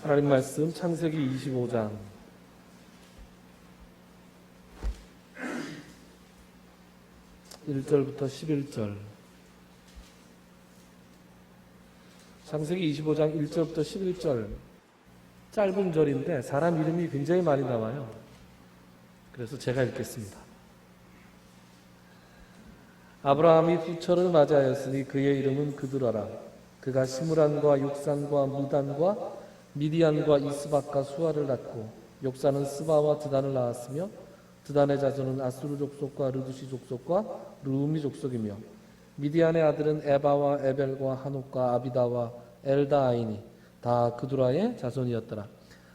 하나님 말씀 창세기 25장 1절부터 11절. 창세기 25장 1절부터 11절. 짧은 절인데 사람 이름이 굉장히 많이 나와요. 그래서 제가 읽겠습니다. 아브라함이 후처를 맞이하였으니 그의 이름은 그두라라. 그가 시므란과 욕산과 무단과 미디안과 이스박과 수아를 낳고 욕산은 스바와 드단을 낳았으며 드단의 자손은 아수르 족속과 르두시 족속과 르우미 족속이며 미디안의 아들은 에바와 에벨과 하녹과 아비다와 엘다아이니 다 그두라의 자손이었더라.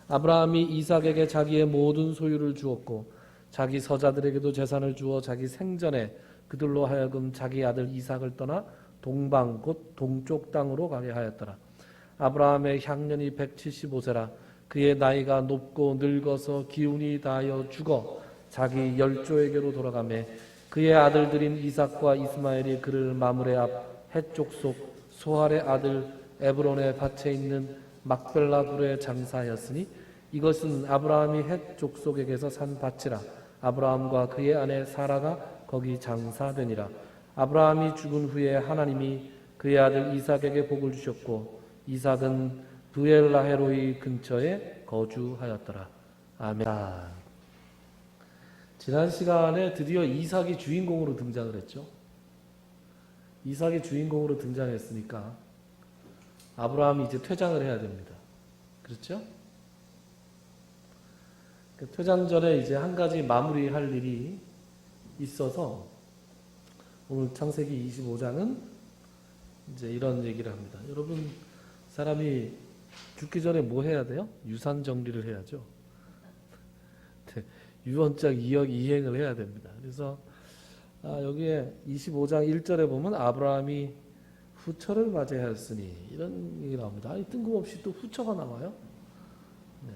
아브라함이 이삭에게 자기의 모든 소유를 주었고 자기 서자들에게도 재산을 주어 자기 생전에 그들로 하여금 자기 아들 이삭을 떠나 동방 곧 동쪽 땅으로 가게 하였더라. 아브라함의 향년이 175세라. 그의 나이가 높고 늙어서 기운이 다하여 죽어 자기 열조에게로 돌아가매 그의 아들들인 이삭과 이스마엘이 그를 마므레 앞 헷족속 소할의 아들 에브론의 밭에 있는 막벨라 둘에 장사하였으니 이것은 아브라함이 헷족속에게서 산 밭이라. 아브라함과 그의 아내 사라가 거기 장사되니라. 아브라함이 죽은 후에 하나님이 그의 아들 이삭에게 복을 주셨고 이삭은 브엘라헤로이 근처에 거주하였더라. 아멘. 지난 시간에 드디어 이삭이 주인공으로 등장을 했죠. 이삭이 주인공으로 등장했으니까 아브라함이 이제 퇴장을 해야 됩니다. 그렇죠? 그 퇴장 전에 이제 한 가지 마무리할 일이 있어서 오늘 창세기 25장은 이제 이런 얘기를 합니다. 여러분, 사람이 죽기 전에 뭐 해야 돼요? 유산 정리를 해야죠. 유언장 이행을 해야 됩니다. 그래서 여기에 25장 1절에 보면 아브라함이 후처를 맞이하였으니 이런 얘기 나옵니다. 아니, 뜬금없이 또 후처가 나와요. 네.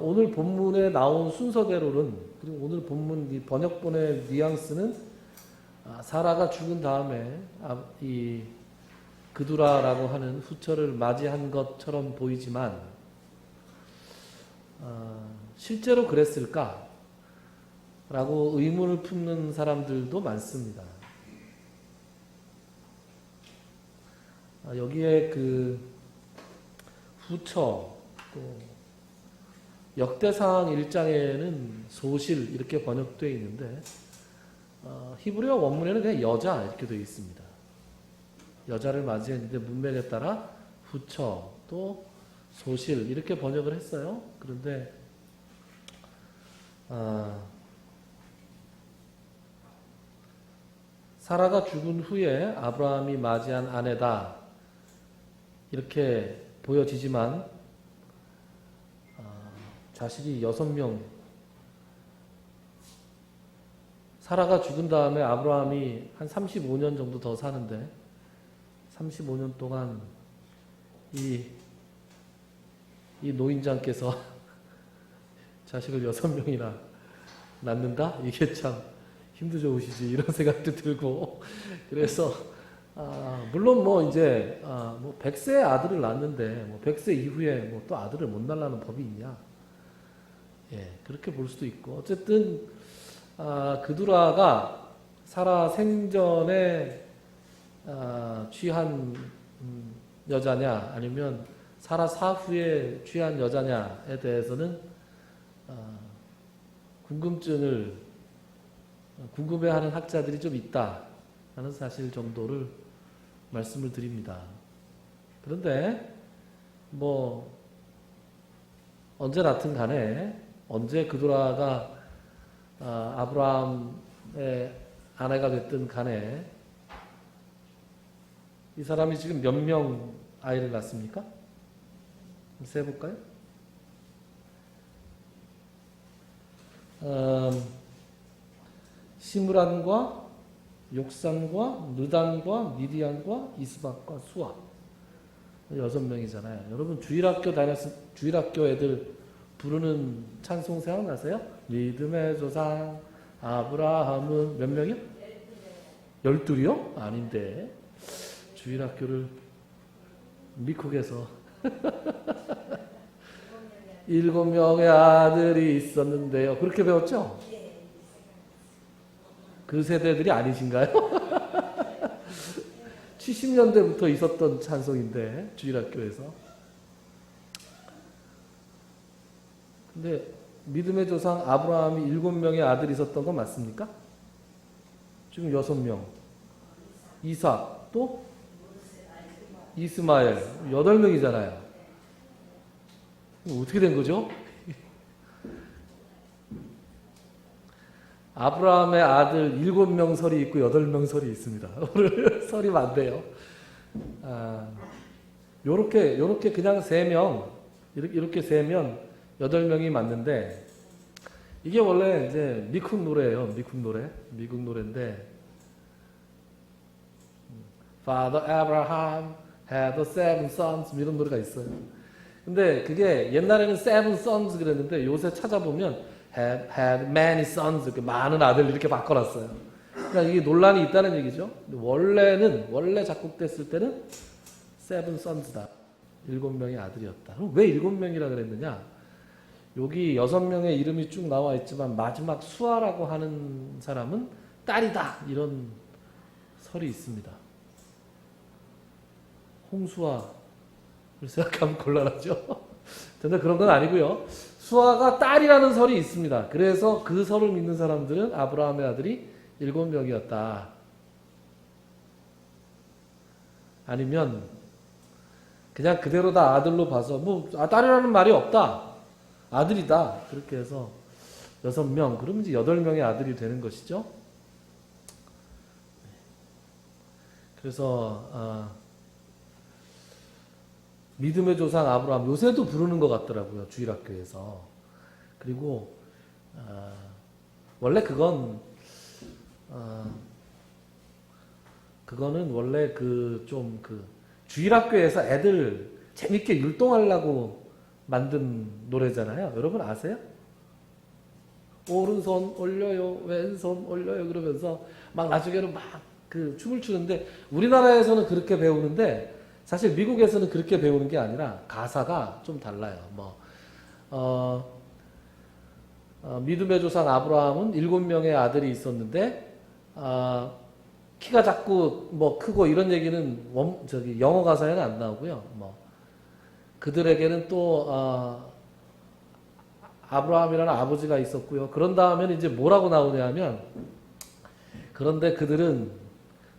오늘 본문에 나온 순서대로는, 그리고 오늘 본문 이 번역본의 뉘앙스는 사라가 죽은 다음에 이 그두라라고 하는 후처를 맞이한 것처럼 보이지만 실제로 그랬을까? 라고 의문을 품는 사람들도 많습니다. 여기에 그 후처, 또 역대상 1장에는 소실 이렇게 번역되어 있는데 히브리어 원문에는 그냥 여자 이렇게 되어 있습니다. 여자를 맞이했는데 문맥에 따라 후처 또 소실 이렇게 번역을 했어요. 그런데 사라가 죽은 후에 아브라함이 맞이한 아내다 이렇게 보여지지만 자식이 6명, 사라가 죽은 다음에 아브라함이 한 35년 정도 더 사는데 35년 동안 이 노인장께서 자식을 6명이나 낳는다? 이게 참 힘도 좋으시지 이런 생각도 들고 그래서 물론 뭐 이제 뭐 100세 아들을 낳는데 뭐 100세 이후에 뭐 또 아들을 못 낳으라는 법이 있냐? 예, 그렇게 볼 수도 있고 어쨌든 그두라가 사라 생전에 취한 여자냐 아니면 사라 사후에 취한 여자냐에 대해서는 궁금해하는 학자들이 좀 있다라는 사실 정도를 말씀을 드립니다. 그런데 뭐 언제 낳든 간에 언제 그두라가 아브라함의 아내가 됐든 간에 이 사람이 지금 몇 명 아이를 낳습니까? 세볼까요? 시므란과 욕산과 느단과 미디안과 이스박과 수아 6명이잖아요. 여러분 주일학교 애들 부르는 찬송 생각나세요? 믿음의 조상 아브라함은 몇 명이요? 12이요? 아닌데 주일학교를 미쿡에서 7명의 아들이 있었는데요. 그렇게 배웠죠? 그 세대들이 아니신가요? 70년대부터 있었던 찬송인데 주일학교에서. 근데 믿음의 조상 아브라함이 7명의 아들이 있었던 건 맞습니까? 지금 6명. 이삭 또 이스마엘 8명이잖아요. 어떻게 된 거죠? 아브라함의 아들 7명 설이 있고 8명 설이 있습니다. 오늘 설이 많대요. 요렇게 그냥 3명, 이렇게 세면 8명이 맞는데, 이게 원래 이제 미국 노래예요. 미국 노래인데, Father Abraham had 7 sons 이런 노래가 있어요. 근데 그게 옛날에는 7 sons 그랬는데 요새 찾아보면 had many sons 이렇게 많은 아들 이렇게 바꿔놨어요. 그러니까 이게 논란이 있다는 얘기죠. 원래 작곡됐을 때는 7 sons다. 7명의 아들이었다. 그럼 왜 7명이라 그랬느냐? 여기 6명의 이름이 쭉 나와 있지만 마지막 수아라고 하는 사람은 딸이다. 이런 설이 있습니다. 홍수아를 생각하면 곤란하죠. 근데 그런 건 아니고요. 수아가 딸이라는 설이 있습니다. 그래서 그 설을 믿는 사람들은 아브라함의 아들이 7명이었다. 아니면 그냥 그대로 다 아들로 봐서 딸이라는 말이 없다. 아들이다. 그렇게 해서 6명, 그러면 이제 8명의 아들이 되는 것이죠. 그래서 믿음의 조상 아브라함, 요새도 부르는 것 같더라고요. 주일학교에서. 그리고 원래 그거는 원래 주일학교에서 애들 재밌게 율동하려고 만든 노래잖아요. 여러분 아세요? 오른손 올려요, 왼손 올려요 그러면서 막 나중에는 막 그 춤을 추는데, 우리나라에서는 그렇게 배우는데 사실 미국에서는 그렇게 배우는 게 아니라 가사가 좀 달라요. 믿음의 조상 아브라함은 7명의 아들이 있었는데 키가 작고 크고 이런 얘기는 영어 가사에는 안 나오고요. 그들에게는 또 아브라함이라는 아버지가 있었고요. 그런 다음에는 이제 뭐라고 나오냐면, 그런데 그들은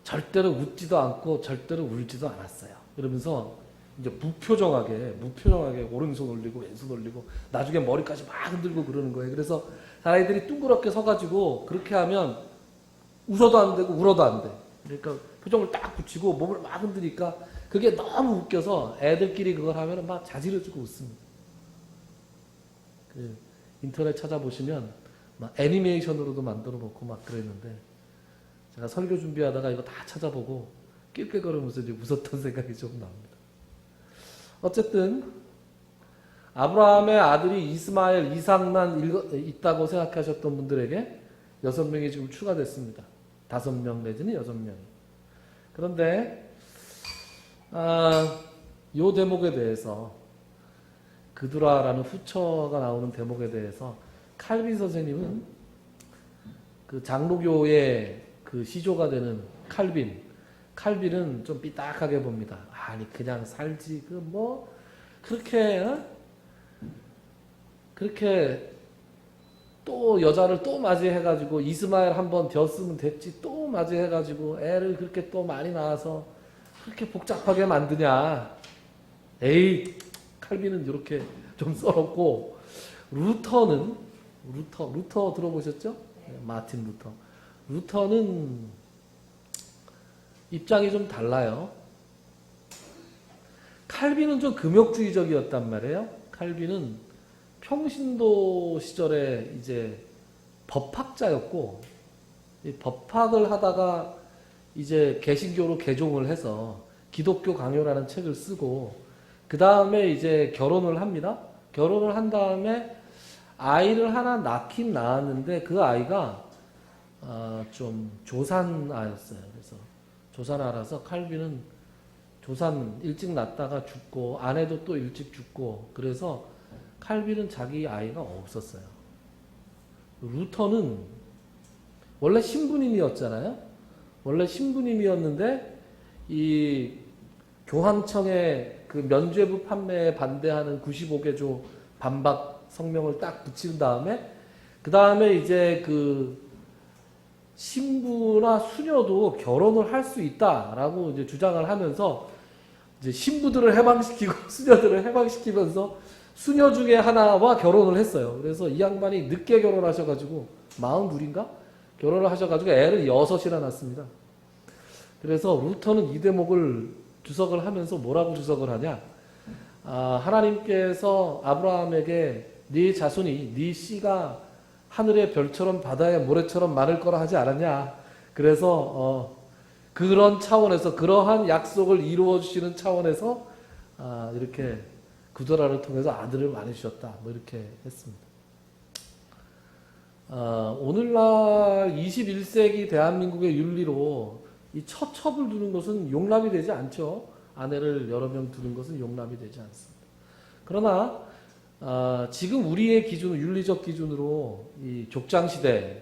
절대로 웃지도 않고 절대로 울지도 않았어요. 그러면서 이제 무표정하게 오른손 올리고 왼손 올리고 나중에 머리까지 막 흔들고 그러는 거예요. 그래서 아이들이 둥그렇게 서가지고 그렇게 하면 웃어도 안 되고 울어도 안 돼. 그러니까 표정을 딱 붙이고 몸을 막 흔드니까 그게 너무 웃겨서 애들끼리 그걸 하면 막 자지러지고 웃습니다. 인터넷 찾아보시면 막 애니메이션으로도 만들어 놓고 막 그랬는데, 제가 설교 준비하다가 이거 다 찾아보고 낄낄거리면서 이제 웃었던 생각이 좀 납니다. 어쨌든 아브라함의 아들이 이스마엘, 이삭만 있다고 생각하셨던 분들에게 6명이 지금 추가됐습니다. 5명 내지는 6명. 그런데 이 대목에 대해서, 그두라라는 후처가 나오는 대목에 대해서 칼빈 선생님은 그 장로교의 그 시조가 되는 칼빈은 좀 삐딱하게 봅니다. 아니 그냥 살지 그렇게 또 여자를 또 맞이해가지고 이스마엘 한번 되었으면 됐지, 또 맞이해가지고 애를 그렇게 또 많이 낳아서 그렇게 복잡하게 만드냐. 에이, 칼빈은 이렇게 좀 썰었고, 루터 들어보셨죠? 마틴 루터는 입장이 좀 달라요. 칼빈은 좀 금욕주의적이었단 말이에요. 칼빈은 평신도 시절에 이제 법학자였고, 이 법학을 하다가 이제 개신교로 개종을 해서 기독교 강요라는 책을 쓰고, 그 다음에 이제 결혼을 합니다. 결혼을 한 다음에 아이를 하나 낳긴 낳았는데, 그 아이가 좀 조산아였어요. 그래서 조산아라서 칼빈은 도산 일찍 낳다가 죽고 아내도 또 일찍 죽고 그래서 칼빈은 자기 아이가 없었어요. 루터는 원래 신부님이었잖아요. 원래 신부님이었는데 이 교황청의 그 면죄부 판매에 반대하는 95개조 반박 성명을 딱 붙인 다음에 그 다음에 이제 그 신부나 수녀도 결혼을 할 수 있다라고 이제 주장을 하면서 이제 신부들을 해방시키고 수녀들을 해방시키면서 수녀 중에 하나와 결혼을 했어요. 그래서 이 양반이 늦게 결혼하셔가지고 42인가 결혼을 하셔가지고 애를 6이나 낳았습니다. 그래서 루터는 이 대목을 주석을 하면서 뭐라고 주석을 하냐? 하나님께서 아브라함에게 네 자손이 네 씨가 하늘의 별처럼 바다의 모래처럼 많을 거라 하지 않았냐? 그래서 그런 차원에서 그러한 약속을 이루어 주시는 차원에서 이렇게 구드라를 통해서 아들을 많이 주셨다. 뭐 이렇게 했습니다. 오늘날 21세기 대한민국의 윤리로 이 처첩을 두는 것은 용납이 되지 않죠. 아내를 여러 명 두는 것은 용납이 되지 않습니다. 그러나 지금 우리의 기준, 윤리적 기준으로 이 족장시대,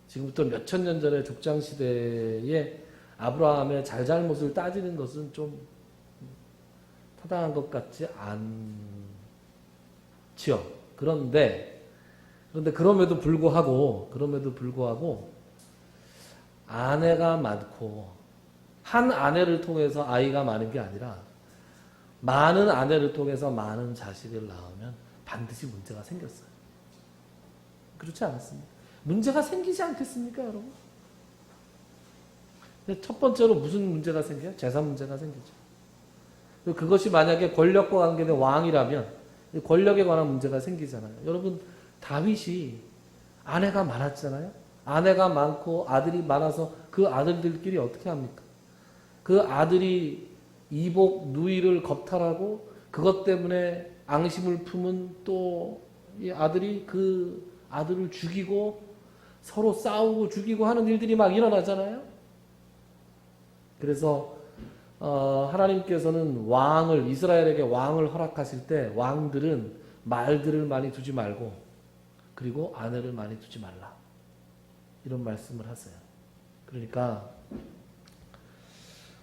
지금부터 몇천 년 전의 족장시대에 아브라함의 잘잘못을 따지는 것은 좀 타당한 것 같지 않지요. 그런데 그럼에도 불구하고 아내가 많고 한 아내를 통해서 아이가 많은 게 아니라 많은 아내를 통해서 많은 자식을 낳으면 반드시 문제가 생겼어요. 그렇지 않았습니까? 문제가 생기지 않겠습니까, 여러분? 첫 번째로 무슨 문제가 생겨요? 재산 문제가 생기죠. 그것이 만약에 권력과 관계된 왕이라면 권력에 관한 문제가 생기잖아요. 여러분, 다윗이 아내가 많았잖아요. 아내가 많고 아들이 많아서 그 아들들끼리 어떻게 합니까? 그 아들이 이복, 누이를 겁탈하고 그것 때문에 앙심을 품은 또 이 아들이 그 아들을 죽이고 서로 싸우고 죽이고 하는 일들이 막 일어나잖아요. 그래서 하나님께서는 이스라엘에게 왕을 허락하실 때 왕들은 말들을 많이 두지 말고 그리고 아내를 많이 두지 말라. 이런 말씀을 하세요. 그러니까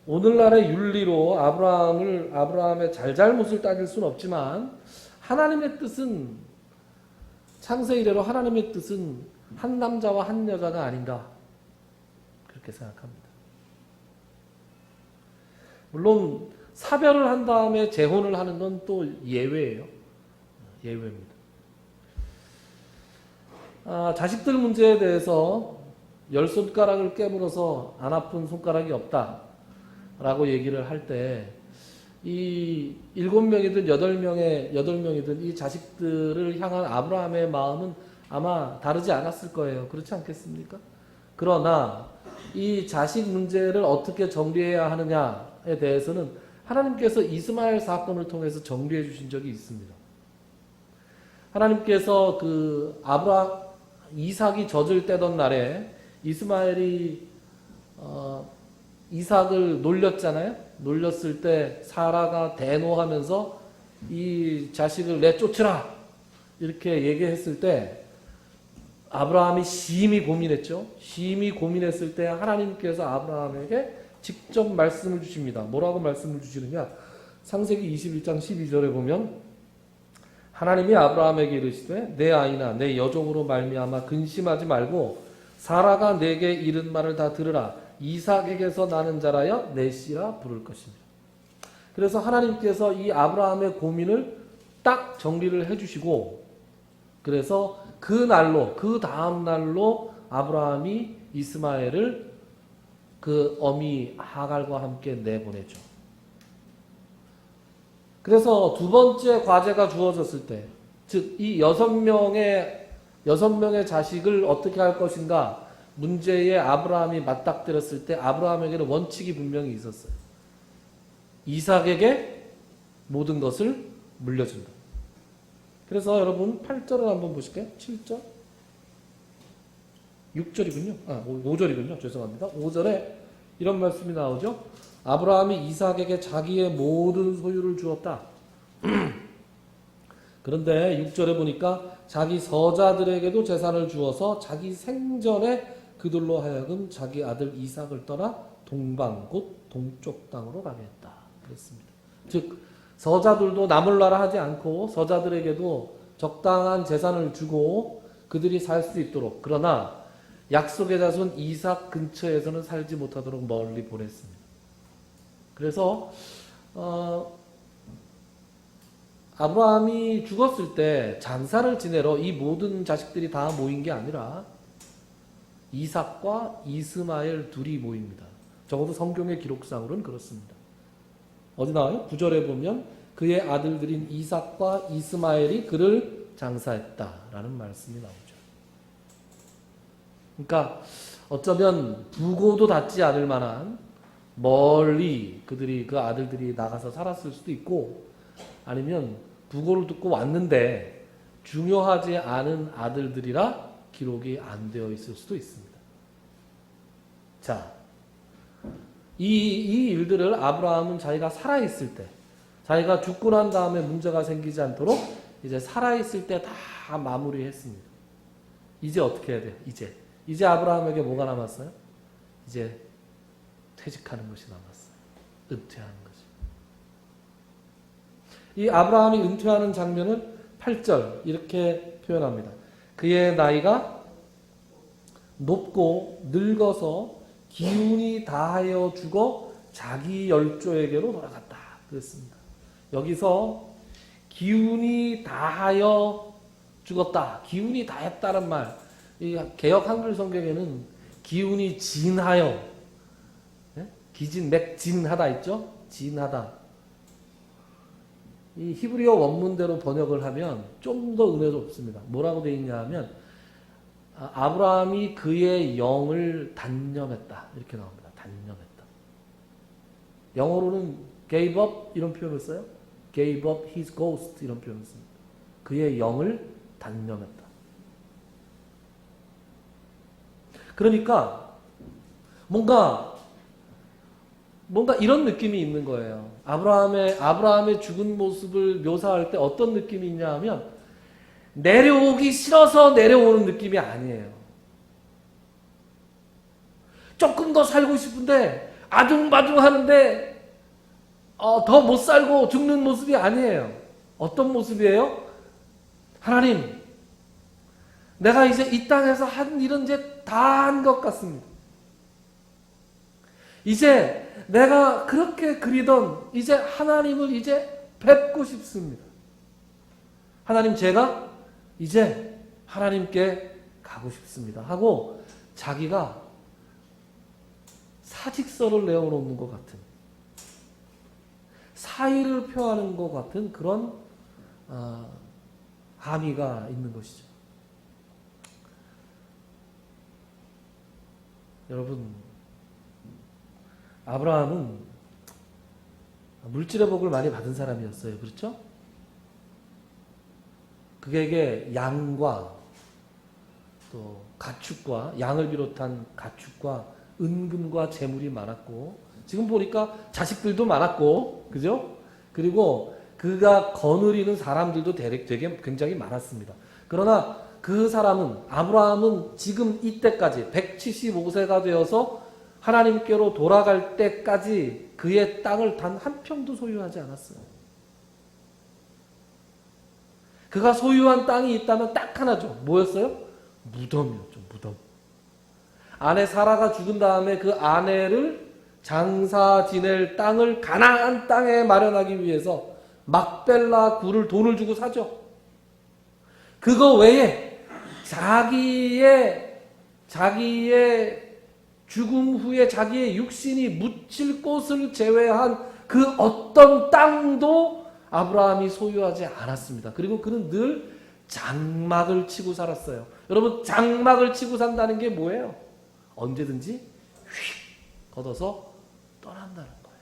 오늘날의 윤리로 아브라함의 잘잘못을 따질 수는 없지만 하나님의 뜻은 창세 이래로 하나님의 뜻은 한 남자와 한 여자가 아닌가 그렇게 생각합니다. 물론 사별을 한 다음에 재혼을 하는 건 또 예외예요. 예외입니다. 자식들 문제에 대해서 10손가락을 깨물어서 안 아픈 손가락이 없다 라고 얘기를 할 때 이 7명이든 8명이든 이 자식들을 향한 아브라함의 마음은 아마 다르지 않았을 거예요. 그렇지 않겠습니까? 그러나 이 자식 문제를 어떻게 정리해야 하느냐에 대해서는 하나님께서 이스마엘 사건을 통해서 정리해 주신 적이 있습니다. 하나님께서 이삭이 젖을 떼던 날에 이스마엘이 이삭을 놀렸잖아요. 놀렸을 때 사라가 대노하면서 이 자식을 내쫓으라 이렇게 얘기했을 때 아브라함이 심히 고민했죠. 심히 고민했을 때 하나님께서 아브라함에게 직접 말씀을 주십니다. 뭐라고 말씀을 주시느냐? 창세기 21장 12절에 보면 하나님이 아브라함에게 이르시되 내 아이나 내 여종으로 말미암아 근심하지 말고 사라가 내게 이른 말을 다 들으라. 이삭에게서 나는 자라여 내 씨라 부를 것입니다. 그래서 하나님께서 이 아브라함의 고민을 딱 정리를 해주시고 그래서 그 다음 날로 아브라함이 이스마엘을 그 어미 하갈과 함께 내보내죠. 그래서 두 번째 과제가 주어졌을 때, 즉 이 6명의 자식을 어떻게 할 것인가 문제에 아브라함이 맞닥뜨렸을 때 아브라함에게는 원칙이 분명히 있었어요. 이삭에게 모든 것을 물려준다. 그래서 여러분 8절을 한번 보실게요. 7절 6절이군요. 5절이군요. 죄송합니다. 5절에 이런 말씀이 나오죠. 아브라함이 이삭에게 자기의 모든 소유를 주었다. 그런데 6절에 보니까 자기 서자들에게도 재산을 주어서 자기 생전에 그들로 하여금 자기 아들 이삭을 떠나 동방 곧 동쪽 땅으로 가게 했다. 그랬습니다. 즉 서자들도 나몰라라 하지 않고 서자들에게도 적당한 재산을 주고 그들이 살 수 있도록, 그러나 약속의 자손 이삭 근처에서는 살지 못하도록 멀리 보냈습니다. 그래서 아브라함이 죽었을 때 장사를 지내러 이 모든 자식들이 다 모인 게 아니라 이삭과 이스마엘 둘이 모입니다. 적어도 성경의 기록상으로는 그렇습니다. 어디 나와요? 9절에 보면 그의 아들들인 이삭과 이스마엘이 그를 장사했다라는 말씀이 나오죠. 그러니까 어쩌면 부고도 닿지 않을 만한 멀리 그들이 그 아들들이 나가서 살았을 수도 있고, 아니면 부고를 듣고 왔는데 중요하지 않은 아들들이라 기록이 안 되어 있을 수도 있습니다. 자, 이 일들을 아브라함은 자기가 살아있을 때, 자기가 죽고 난 다음에 문제가 생기지 않도록 이제 살아있을 때 다 마무리했습니다. 이제 어떻게 해야 돼요? 이제 아브라함에게 뭐가 남았어요? 이제 퇴직하는 것이 남았어요. 은퇴하는 것이. 이 아브라함이 은퇴하는 장면을 8절 이렇게 표현합니다. 그의 나이가 높고 늙어서 기운이 다하여 죽어 자기 열조에게로 돌아갔다. 그랬습니다. 여기서 기운이 다하여 죽었다. 기운이 다했다는 말. 이 개역 한글 성경에는 기운이 진하여, 기진, 맥진하다 있죠? 진하다. 이 히브리어 원문대로 번역을 하면 좀 더 은혜롭습니다. 뭐라고 되어 있냐 하면 아브라함이 그의 영을 단념했다. 이렇게 나옵니다. 단념했다. 영어로는 gave up 이런 표현을 써요. gave up his ghost 이런 표현을 씁니다. 그의 영을 단념했다. 그러니까 뭔가 이런 느낌이 있는 거예요. 아브라함의 죽은 모습을 묘사할 때 어떤 느낌이 있냐 하면 내려오기 싫어서 내려오는 느낌이 아니에요. 조금 더 살고 싶은데 아둥바둥 하는데 더 못 살고 죽는 모습이 아니에요. 어떤 모습이에요? 하나님, 내가 이제 이 땅에서 한 일은 이제 다 한 것 같습니다. 이제 내가 그렇게 그리던 이제 하나님을 이제 뵙고 싶습니다. 하나님, 제가 이제 하나님께 가고 싶습니다 하고 자기가 사직서를 내어놓는 것 같은, 사의를 표하는 것 같은 그런 함의가 있는 것이죠. 여러분, 아브라함은 물질의 복을 많이 받은 사람이었어요. 그렇죠? 그에게 양과 또 가축과, 양을 비롯한 가축과 은금과 재물이 많았고, 지금 보니까 자식들도 많았고, 그죠? 그리고 그가 거느리는 사람들도 되게 굉장히 많았습니다. 그러나 그 사람은, 아브라함은 지금 이때까지 175세가 되어서 하나님께로 돌아갈 때까지 그의 땅을 단 한 평도 소유하지 않았어요. 그가 소유한 땅이 있다면 딱 하나죠. 뭐였어요? 무덤이었죠. 무덤. 아내 사라가 죽은 다음에 그 아내를 장사 지낼 땅을 가나안 땅에 마련하기 위해서 막벨라 굴을 돈을 주고 사죠. 그거 외에 자기의 죽음 후에 자기의 육신이 묻힐 곳을 제외한 그 어떤 땅도 아브라함이 소유하지 않았습니다. 그리고 그는 늘 장막을 치고 살았어요. 여러분, 장막을 치고 산다는 게 뭐예요? 언제든지 휙 걷어서 떠난다는 거예요.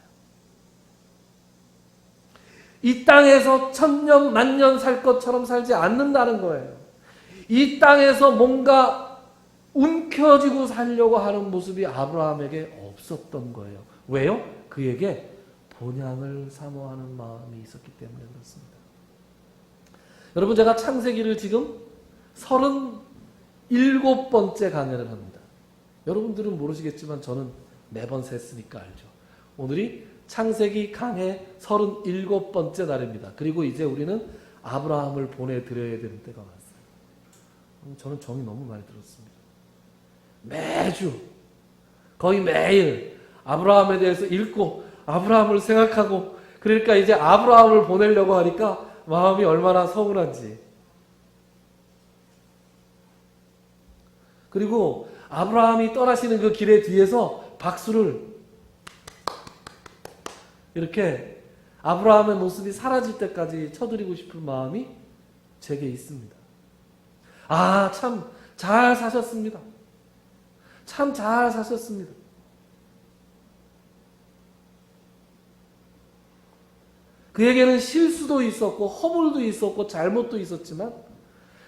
이 땅에서 천년 만년 살 것처럼 살지 않는다는 거예요. 이 땅에서 뭔가 움켜쥐고 살려고 하는 모습이 아브라함에게 없었던 거예요. 왜요? 그에게 본향을 사모하는 마음이 있었기 때문에 그렇습니다. 여러분, 제가 창세기를 지금 37번째 강연을 합니다. 여러분들은 모르시겠지만 저는 매번 셌으니까 알죠. 오늘이 창세기 강해 37번째 날입니다. 그리고 이제 우리는 아브라함을 보내드려야 되는 때가 왔어요. 저는 정이 너무 많이 들었습니다. 매주 거의 매일 아브라함에 대해서 읽고 아브라함을 생각하고, 그러니까 이제 아브라함을 보내려고 하니까 마음이 얼마나 서운한지. 그리고 아브라함이 떠나시는 그 길의 뒤에서 박수를 이렇게 아브라함의 모습이 사라질 때까지 쳐드리고 싶은 마음이 제게 있습니다. 아, 참 잘 사셨습니다. 참 잘 사셨습니다. 그에게는 실수도 있었고 허물도 있었고 잘못도 있었지만,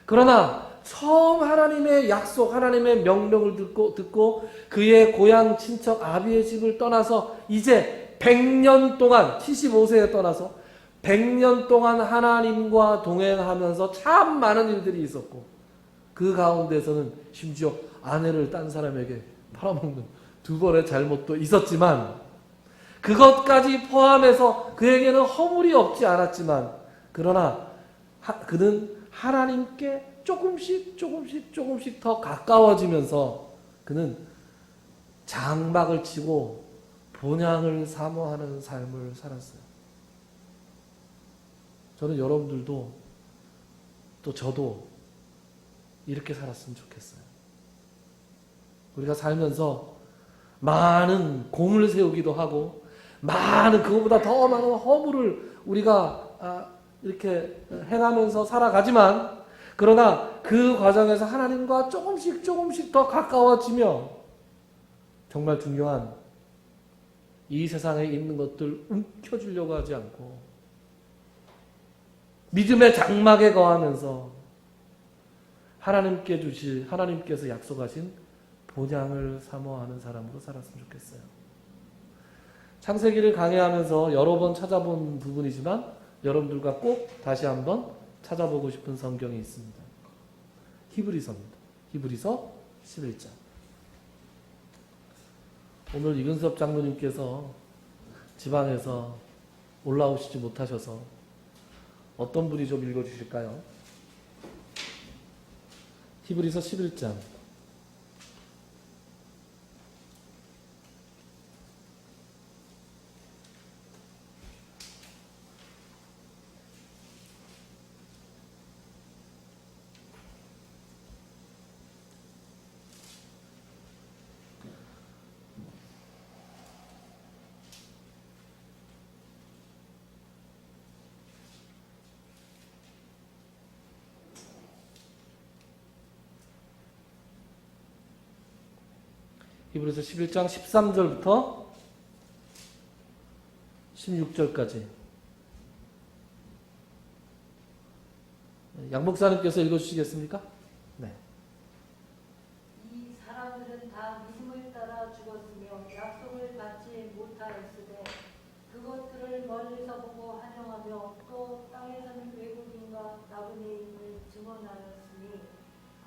그러나 처음 하나님의 약속, 하나님의 명령을 듣고 그의 고향 친척 아비의 집을 떠나서 이제 100년 동안, 75세에 떠나서 100년 동안 하나님과 동행하면서 참 많은 일들이 있었고, 그 가운데서는 심지어 아내를 딴 사람에게 팔아먹는 2번의 잘못도 있었지만, 그것까지 포함해서 그에게는 허물이 없지 않았지만, 그러나 그는 하나님께 조금씩 더 가까워지면서 그는 장막을 치고 본향을 사모하는 삶을 살았어요. 저는 여러분들도 또 저도 이렇게 살았으면 좋겠어요. 우리가 살면서 많은 공을 세우기도 하고 그거보다 더 많은 허물을 우리가 이렇게 행하면서 살아가지만, 그러나 그 과정에서 하나님과 조금씩 더 가까워지며 정말 중요한 이 세상에 있는 것들 움켜쥐려고 하지 않고 믿음의 장막에 거하면서 하나님께서 약속하신 본향을 사모하는 사람으로 살았으면 좋겠어요. 창세기를 강해하면서 여러 번 찾아본 부분이지만 여러분들과 꼭 다시 한번 찾아보고 싶은 성경이 있습니다. 히브리서입니다. 히브리서 11장. 오늘 이근섭 장로님께서 지방에서 올라오시지 못하셔서 어떤 분이 좀 읽어주실까요? 히브리서 11장. 히브리서 11장 13절부터 16절까지. 양 목사님께서 읽어주시겠습니까? 네. 이 사람들은 다 믿음을 따라 죽었으며 약속을 받지 못하였으되 그것들을 멀리서 보고 환영하며 또 땅에서는 외국인과 나그네임을 증언하였으니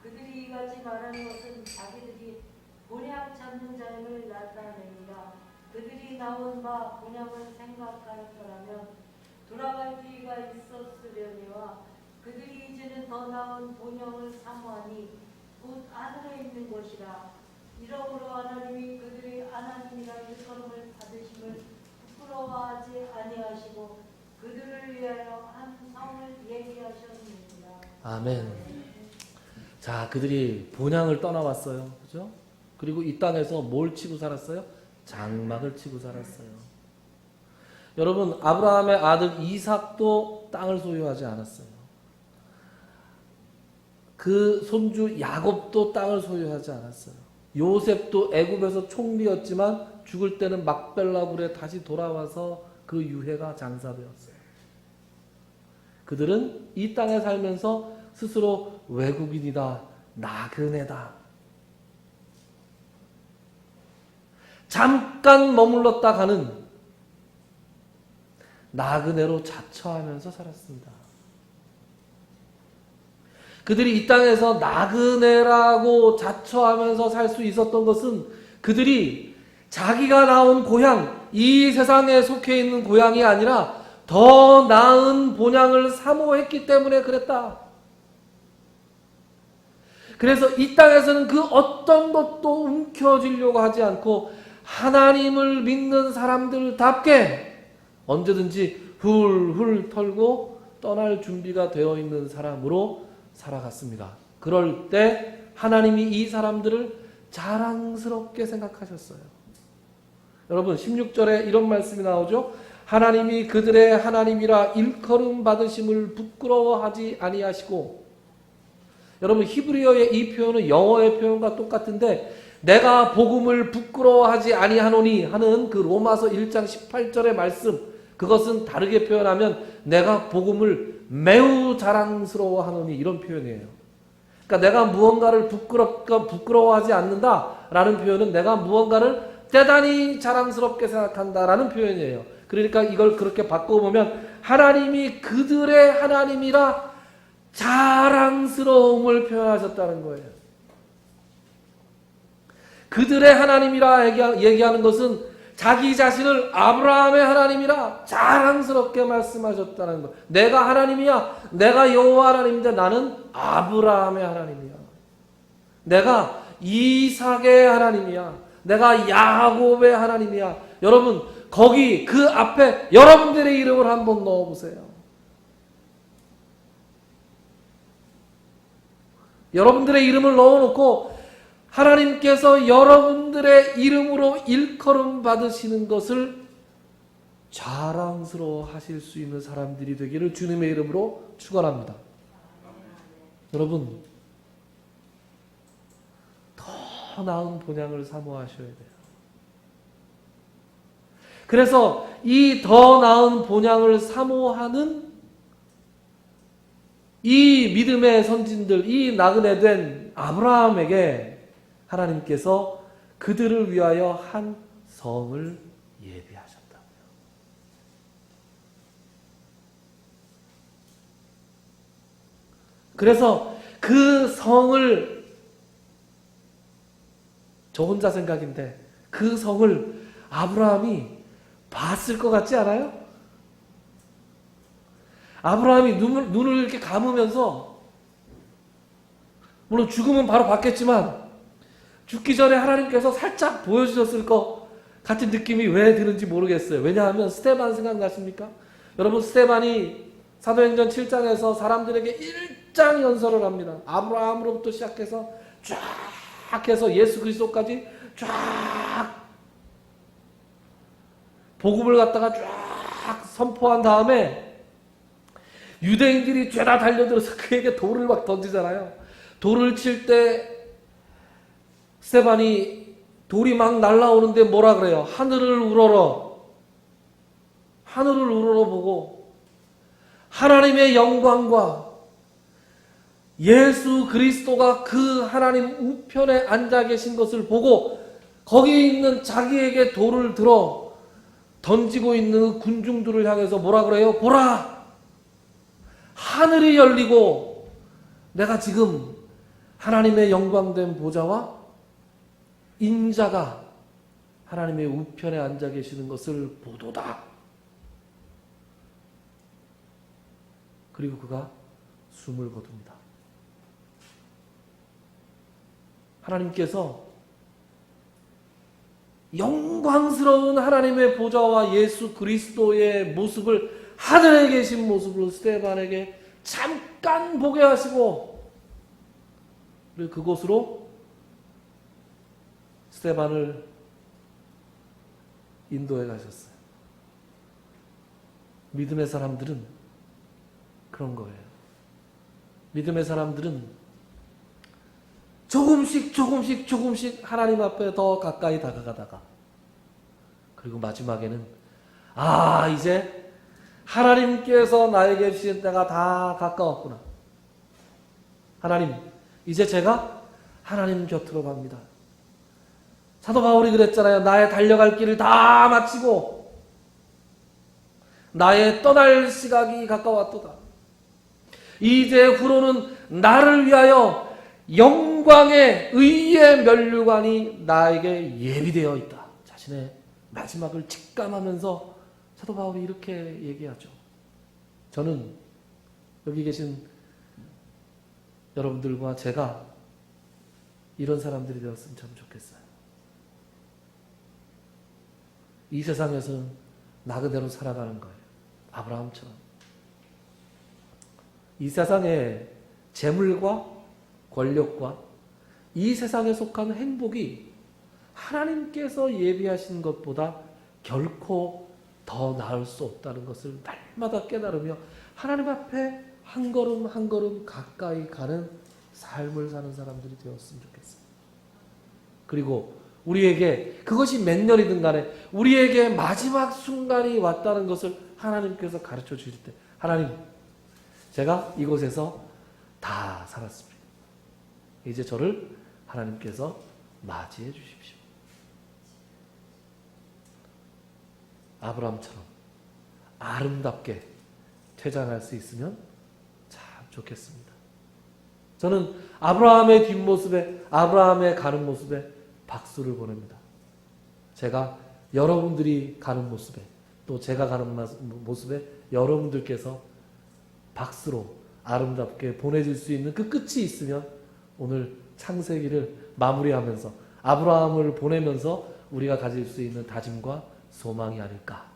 그들이 이같이 말하는 것은 자기들이 본향 찾는 자임을 나타내니라. 그들이 나온 바 본향을 생각하였더라면 돌아갈 기회가 있었으려니와 그들이 이제는 더 나은 본향을 사모하니 곧 하늘에 있는 것이라. 이러므로 하나님이 그들이 하나님이라 일컬음을 받으심을 부끄러워하지 아니하시고 그들을 위하여 한 성을 예비하셨느니라. 아멘. 자, 그들이 본향을 떠나왔어요. 그죠? 그리고 이 땅에서 뭘 치고 살았어요? 장막을 치고 살았어요. 여러분, 아브라함의 아들 이삭도 땅을 소유하지 않았어요. 그 손주 야곱도 땅을 소유하지 않았어요. 요셉도 애굽에서 총리였지만 죽을 때는 막벨라굴에 다시 돌아와서 그 유해가 장사되었어요. 그들은 이 땅에 살면서 스스로 외국인이다, 나그네다, 잠깐 머물렀다 가는 나그네로 자처하면서 살았습니다. 그들이 이 땅에서 나그네라고 자처하면서 살 수 있었던 것은 그들이 자기가 나온 고향, 이 세상에 속해 있는 고향이 아니라 더 나은 본향을 사모했기 때문에 그랬다. 그래서 이 땅에서는 그 어떤 것도 움켜쥐려고 하지 않고 하나님을 믿는 사람들답게 언제든지 훌훌 털고 떠날 준비가 되어 있는 사람으로 살아갔습니다. 그럴 때 하나님이 이 사람들을 자랑스럽게 생각하셨어요. 여러분 16절에 이런 말씀이 나오죠. 하나님이 그들의 하나님이라 일컬음 받으심을 부끄러워하지 아니하시고, 여러분 히브리어의 이 표현은 영어의 표현과 똑같은데 내가 복음을 부끄러워하지 아니하노니 하는 그 로마서 1장 18절의 말씀, 그것은 다르게 표현하면 내가 복음을 매우 자랑스러워하노니 이런 표현이에요. 그러니까 내가 무언가를 부끄러워하지 않는다라는 표현은 내가 무언가를 대단히 자랑스럽게 생각한다라는 표현이에요. 그러니까 이걸 그렇게 바꿔보면 하나님이 그들의 하나님이라 자랑스러움을 표현하셨다는 거예요. 그들의 하나님이라 얘기하는 것은 자기 자신을 아브라함의 하나님이라 자랑스럽게 말씀하셨다는 거예요. 내가 하나님이야. 내가 여호와 하나님인데 나는 아브라함의 하나님이야. 내가 이삭의 하나님이야. 내가 야곱의 하나님이야. 여러분 거기 그 앞에 여러분들의 이름을 한번 넣어보세요. 여러분들의 이름을 넣어놓고 하나님께서 여러분들의 이름으로 일컬음 받으시는 것을 자랑스러워 하실 수 있는 사람들이 되기를 주님의 이름으로 축원합니다. 여러분 더 나은 본향을 사모하셔야 돼요. 그래서 이 더 나은 본향을 사모하는 이 믿음의 선진들, 이 나그네된 아브라함에게 하나님께서 그들을 위하여 한 성을 예비하셨다고요. 그래서 그 성을, 저 혼자 생각인데 그 성을 아브라함이 봤을 것 같지 않아요? 아브라함이 눈을 이렇게 감으면서, 물론 죽으면 바로 봤겠지만 죽기 전에 하나님께서 살짝 보여주셨을 것 같은 느낌이 왜 드는지 모르겠어요. 왜냐하면 스데반 생각나십니까? 여러분 스데반이 사도행전 7장에서 사람들에게 일장연설을 합니다. 아브라함으로부터 시작해서 쫙 해서 예수 그리스도까지 쫙 복음을 갖다가 쫙 선포한 다음에 유대인들이 죄다 달려들어서 그에게 돌을 막 던지잖아요. 돌을 칠 때 스데반이 돌이 막 날아오는데 뭐라 그래요? 하늘을 우러러. 하늘을 우러러 보고 하나님의 영광과 예수 그리스도가 그 하나님 우편에 앉아 계신 것을 보고 거기에 있는 자기에게 돌을 들어 던지고 있는 군중들을 향해서 뭐라 그래요? 보라! 하늘이 열리고 내가 지금 하나님의 영광된 보좌와 인자가 하나님의 우편에 앉아 계시는 것을 보도다. 그리고 그가 숨을 거둡니다. 하나님께서 영광스러운 하나님의 보좌와 예수 그리스도의 모습을, 하늘에 계신 모습을 스데반에게 잠깐 보게 하시고 그리고 그곳으로 스데반을 인도해 가셨어요. 믿음의 사람들은 그런 거예요. 믿음의 사람들은 조금씩 하나님 앞에 더 가까이 다가가다가 그리고 마지막에는 이제 하나님께서 나에게 주신 때가 다 가까웠구나. 하나님, 이제 제가 하나님 곁으로 갑니다. 사도 바울이 그랬잖아요. 나의 달려갈 길을 다 마치고 나의 떠날 시각이 가까웠도다. 이제후로는 나를 위하여 영광의 의의 면류관이 나에게 예비되어 있다. 자신의 마지막을 직감하면서 사도 바울이 이렇게 얘기하죠. 저는 여기 계신 여러분들과 제가 이런 사람들이 되었으면 참 좋겠어요. 이 세상에서는 나 그대로 살아가는 거예요. 아브라함처럼. 이 세상의 재물과 권력과 이 세상에 속한 행복이 하나님께서 예비하신 것보다 결코 더 나을 수 없다는 것을 날마다 깨달으며 하나님 앞에 한 걸음 한 걸음 가까이 가는 삶을 사는 사람들이 되었으면 좋겠어요. 그리고 우리에게 그것이 몇 년이든 간에 우리에게 마지막 순간이 왔다는 것을 하나님께서 가르쳐 주실 때, 하나님, 제가 이곳에서 다 살았습니다. 이제 저를 하나님께서 맞이해 주십시오. 아브라함처럼 아름답게 퇴장할 수 있으면 참 좋겠습니다. 저는 아브라함의 뒷모습에, 아브라함의 가는 모습에 박수를 보냅니다. 제가 여러분들이 가는 모습에, 또 제가 가는 모습에 여러분들께서 박수로 아름답게 보내줄 수 있는 그 끝이 있으면 오늘 창세기를 마무리하면서 아브라함을 보내면서 우리가 가질 수 있는 다짐과 소망이 아닐까,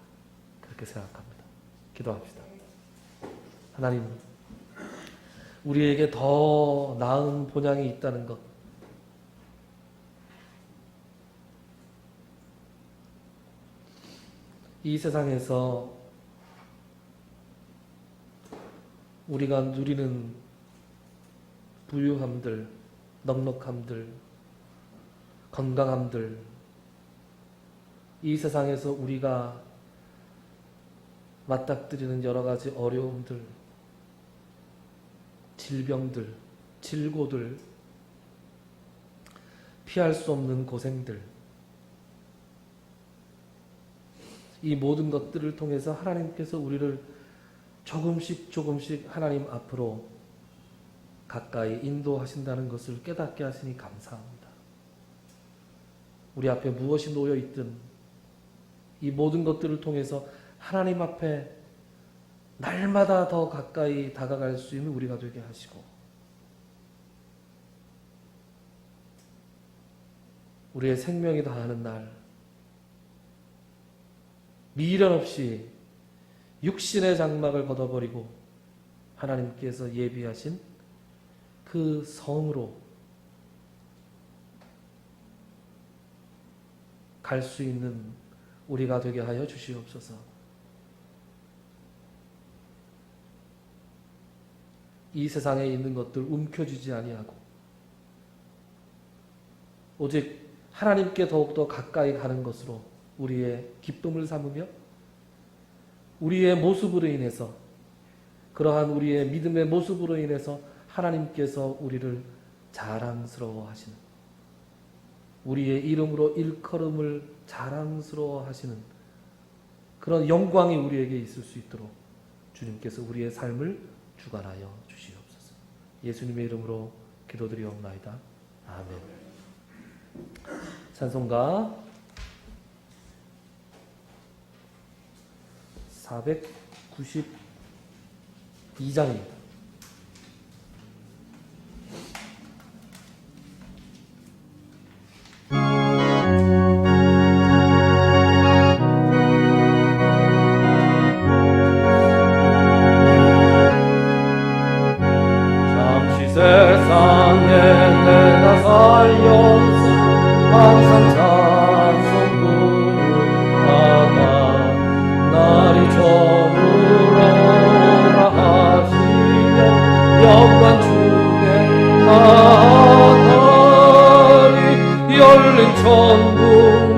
그렇게 생각합니다. 기도합시다. 하나님, 우리에게 더 나은 본향이 있다는 것, 이 세상에서 우리가 누리는 부유함들, 넉넉함들, 건강함들, 이 세상에서 우리가 맞닥뜨리는 여러 가지 어려움들, 질병들, 질고들, 피할 수 없는 고생들, 이 모든 것들을 통해서 하나님께서 우리를 조금씩 조금씩 하나님 앞으로 가까이 인도하신다는 것을 깨닫게 하시니 감사합니다. 우리 앞에 무엇이 놓여 있든 이 모든 것들을 통해서 하나님 앞에 날마다 더 가까이 다가갈 수 있는 우리가 되게 하시고, 우리의 생명이 다하는 날, 미련 없이 육신의 장막을 걷어버리고 하나님께서 예비하신 그 성으로 갈 수 있는 우리가 되게 하여 주시옵소서. 이 세상에 있는 것들 움켜쥐지 아니하고 오직 하나님께 더욱더 가까이 가는 것으로 우리의 기쁨을 삼으며 우리의 모습으로 인해서, 그러한 우리의 믿음의 모습으로 인해서 하나님께서 우리를 자랑스러워 하시는, 우리의 이름으로 일컬음을 자랑스러워 하시는 그런 영광이 우리에게 있을 수 있도록 주님께서 우리의 삶을 주관하여 주시옵소서. 예수님의 이름으로 기도드리옵나이다. 아멘. 찬송가 492장입니다. 잠시 세상에 내가 살려서 항상 찬송 부르다가 날이 저물어라 하시며 영광 주게 하다니 열린 천국 문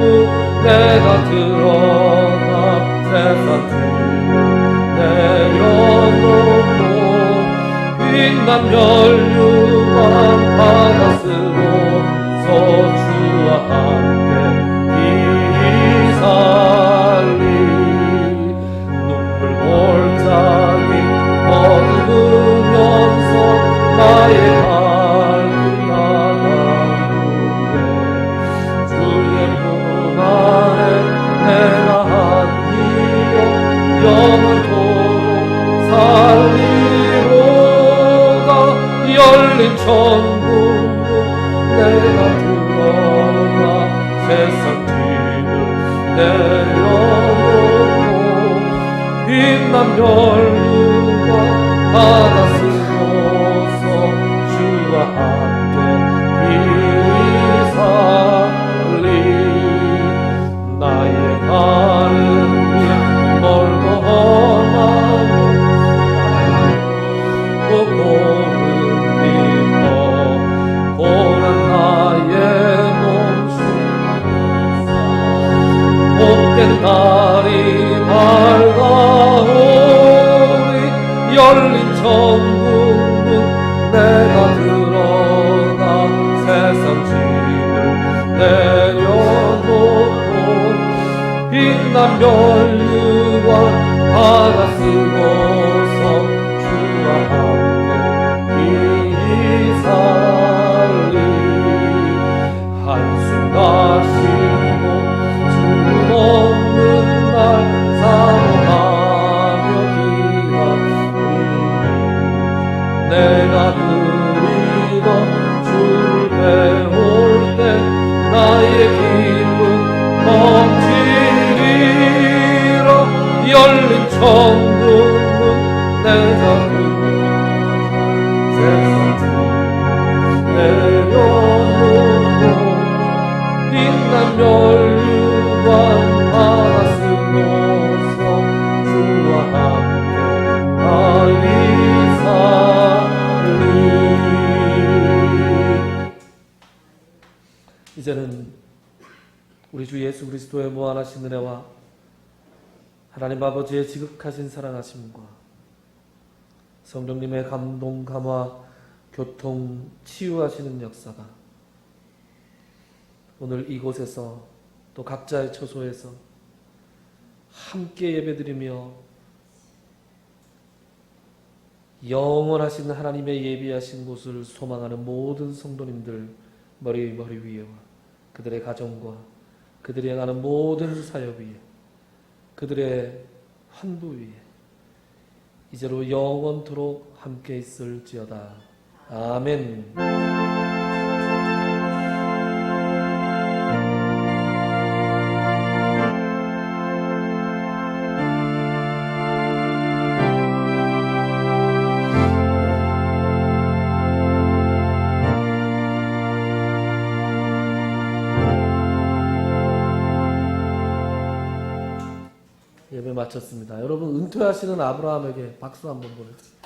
내가 드러나 세상 주를 내려놓고 빛난 멸류관 바다 쓰고서 주와 함께 이 살리 눈물 열린 천국문 내가 들어가 세상 뒤를 내려놓고 빛난 멸류관 바다 쓰고서 주와 함께 길이 살리 나의 가는 길 멀고 험하고 고는 깊어 고난 나의 몸속 복된 날이 밝아오리 열린 천국문 내가 들어가 세상 짐을 내려놓고 빛난 멸류관 바다 쓰고서 주와 함께 길이 살리 한숨 나시고 주름 없는 날 사모하며 기다리니 내가 그리던 주를 배울 때 나의 기쁨 넘치리라 열린 천국문 내가 세상 내려놓고 빛난 멸류관 바다 쓰고서 주와 함께 달리 살리. 이제는 우리 주 예수 그리스도의 무한하신 은혜와 하나님 아버지의 지극하신 사랑하심과 성령님의 감동, 감화, 교통, 치유하시는 역사가 오늘 이곳에서 또 각자의 처소에서 함께 예배드리며 영원하신 하나님의 예비하신 곳을 소망하는 모든 성도님들 머리 위에와 그들의 가정과 그들이 행하는 모든 사역 위에 그들의 환부 위에 이제로 영원토록 함께 있을지어다. 아멘. 예배 마쳤습니다. 여러분 은퇴하시는 아브라함에게 박수 한번 보내주세요.